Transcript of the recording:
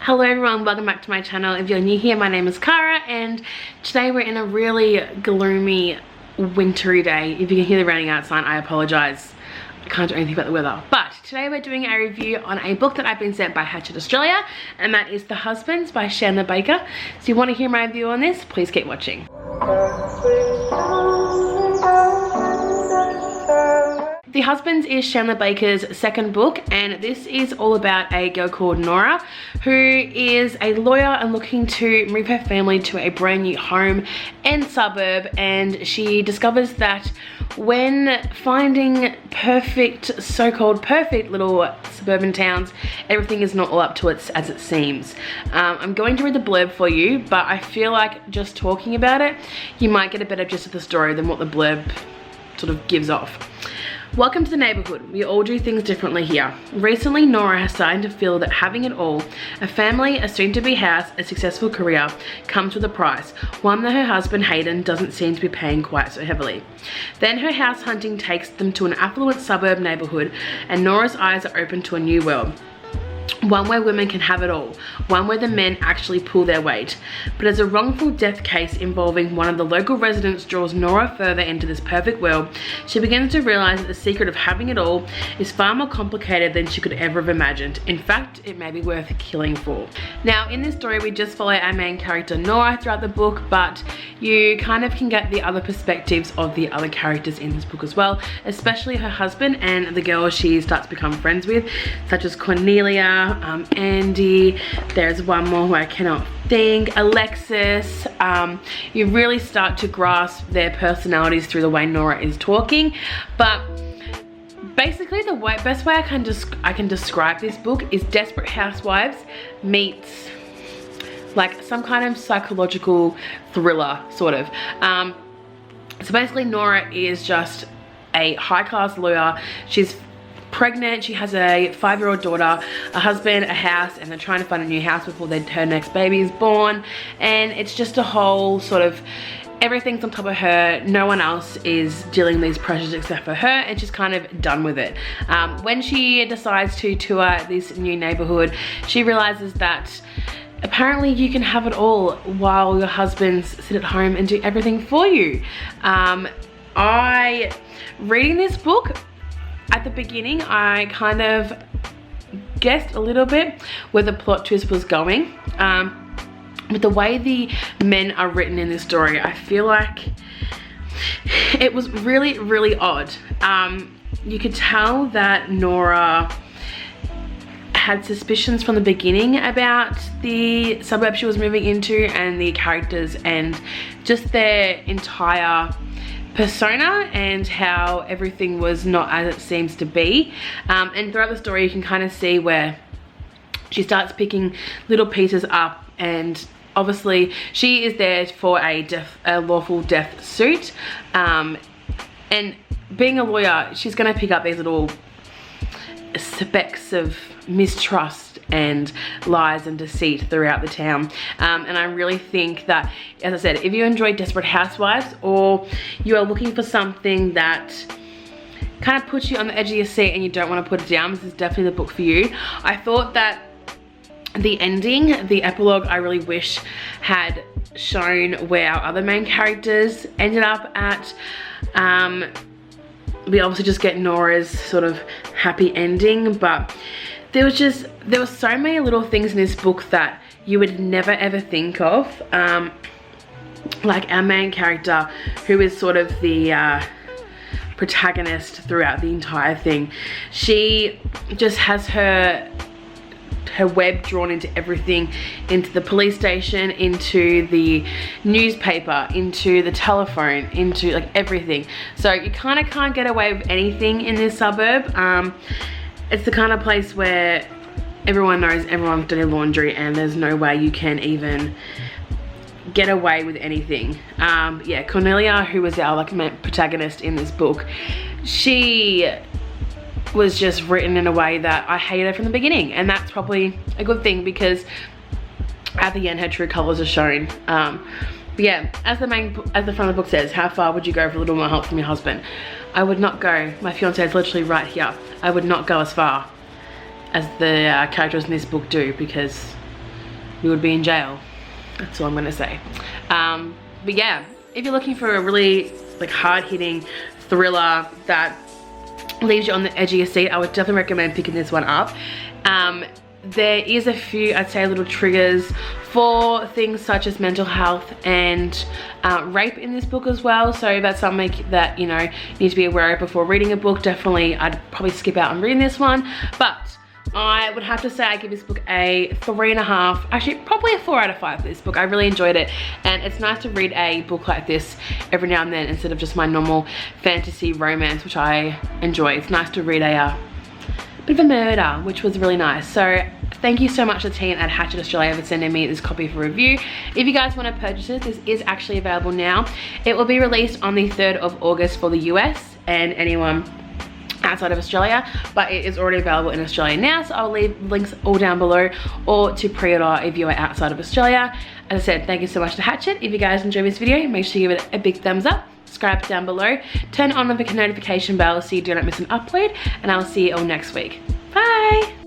Hello everyone, welcome back to my channel. If you're new here, my name is Kara and today we're in a really gloomy, wintry day. If you can hear the raining outside, I apologise. I can't do anything about the weather. But today we're doing a review on a book that I've been sent by Hachette Australia, and that is The Husbands by Chandler-Baker. So if you want to hear my review on this, please keep watching. The Husbands is Chandler-Baker's second book, and this is all about a girl called Nora who is a lawyer and looking to move her family to a brand new home and suburb, and she discovers that when finding perfect, so-called perfect little suburban towns, everything is not all up to it as it seems. I'm going to read the blurb for you, but I feel like just talking about it, you might get a better gist of the story than what the blurb sort of gives off. Welcome to the neighborhood. We all do things differently here. Recently, Nora has started to feel that having it all, a family, a soon-to-be house, a successful career, comes with a price, one that her husband Hayden doesn't seem to be paying quite so heavily. Then her house hunting takes them to an affluent suburb neighborhood, and Nora's eyes are open to a new world. One where women can have it all, one where the men actually pull their weight. But as a wrongful death case involving one of the local residents draws Nora further into this perfect world, she begins to realize that the secret of having it all is far more complicated than she could ever have imagined. In fact, it may be worth killing for. Now, in this story, we just follow our main character Nora throughout the book, but you kind of can get the other perspectives of the other characters in this book as well, especially her husband and the girl she starts to become friends with, such as Cornelia, Andy, there's one more who I cannot think, Alexis. You really start to grasp their personalities through the way Nora is talking. But basically the best way I can describe this book is Desperate Housewives meets like some kind of psychological thriller sort of. So basically Nora is just a high-class lawyer. She's pregnant, she has a 5-year-old daughter, a husband, a house, and they're trying to find a new house before her next baby is born. And it's just a whole sort of, everything's on top of her, no one else is dealing with these pressures except for her, and she's kind of done with it. When she decides to tour this new neighborhood, she realizes that apparently you can have it all while your husbands sit at home and do everything for you. Reading this book, at the beginning, I kind of guessed a little bit where the plot twist was going. But the way the men are written in this story, I feel like it was really, really odd. You could tell that Nora had suspicions from the beginning about the suburb she was moving into and the characters and just their entire persona and how everything was not as it seems to be. And throughout the story you can kind of see where she starts picking little pieces up, and obviously she is there for a lawful death suit, and being a lawyer she's going to pick up these little specks of mistrust and lies and deceit throughout the town. And I really think that, as I said, if you enjoy Desperate Housewives or you are looking for something that kind of puts you on the edge of your seat and you don't want to put it down, this is definitely the book for you. I thought that the ending, the epilogue, I really wish had shown where our other main characters ended up at. We obviously just get Nora's sort of happy ending, but there were so many little things in this book that you would never ever think of. Like our main character, who is sort of the protagonist throughout the entire thing, she just has her web drawn into everything, into the police station, into the newspaper, into the telephone, into like everything. So you kind of can't get away with anything in this suburb. It's the kind of place where everyone knows everyone's dirty laundry and there's no way you can even get away with anything. Yeah, Cornelia, who was our like protagonist in this book, she was just written in a way that I hated her from the beginning, and that's probably a good thing because at the end her true colors are shown. But yeah, as the front of the book says, how far would you go for a little more help from your husband? I would not go. My fiance is literally right here. I would not go as far as the characters in this book do, because we would be in jail. That's all I'm gonna say. But yeah, if you're looking for a really like hard-hitting thriller that leaves you on the edge of your seat, I would definitely recommend picking this one up. There is a few, I'd say, little triggers for things such as mental health and rape in this book as well. So that's something that, you know, you need to be aware of before reading a book. Definitely, I'd probably skip out on reading this one. But I would have to say I give this book a 3.5, actually probably a 4 out of 5 for this book. I really enjoyed it, and it's nice to read a book like this every now and then instead of just my normal fantasy romance, which I enjoy. It's nice to read a bit of a murder, which was really nice. So thank you so much to the team at Hachette Australia for sending me this copy for review. If you guys want to purchase it, this is actually available now. It will be released on the 3rd of August for the US and anyone outside of Australia, but it is already available in Australia now, so I'll leave links all down below, or to pre-order if you are outside of Australia. As I said, thank you so much to Hachette. If you guys enjoyed this video, make sure you give it a big thumbs up, subscribe down below, turn on the notification bell so you do not miss an upload, and I'll see you all next week. Bye!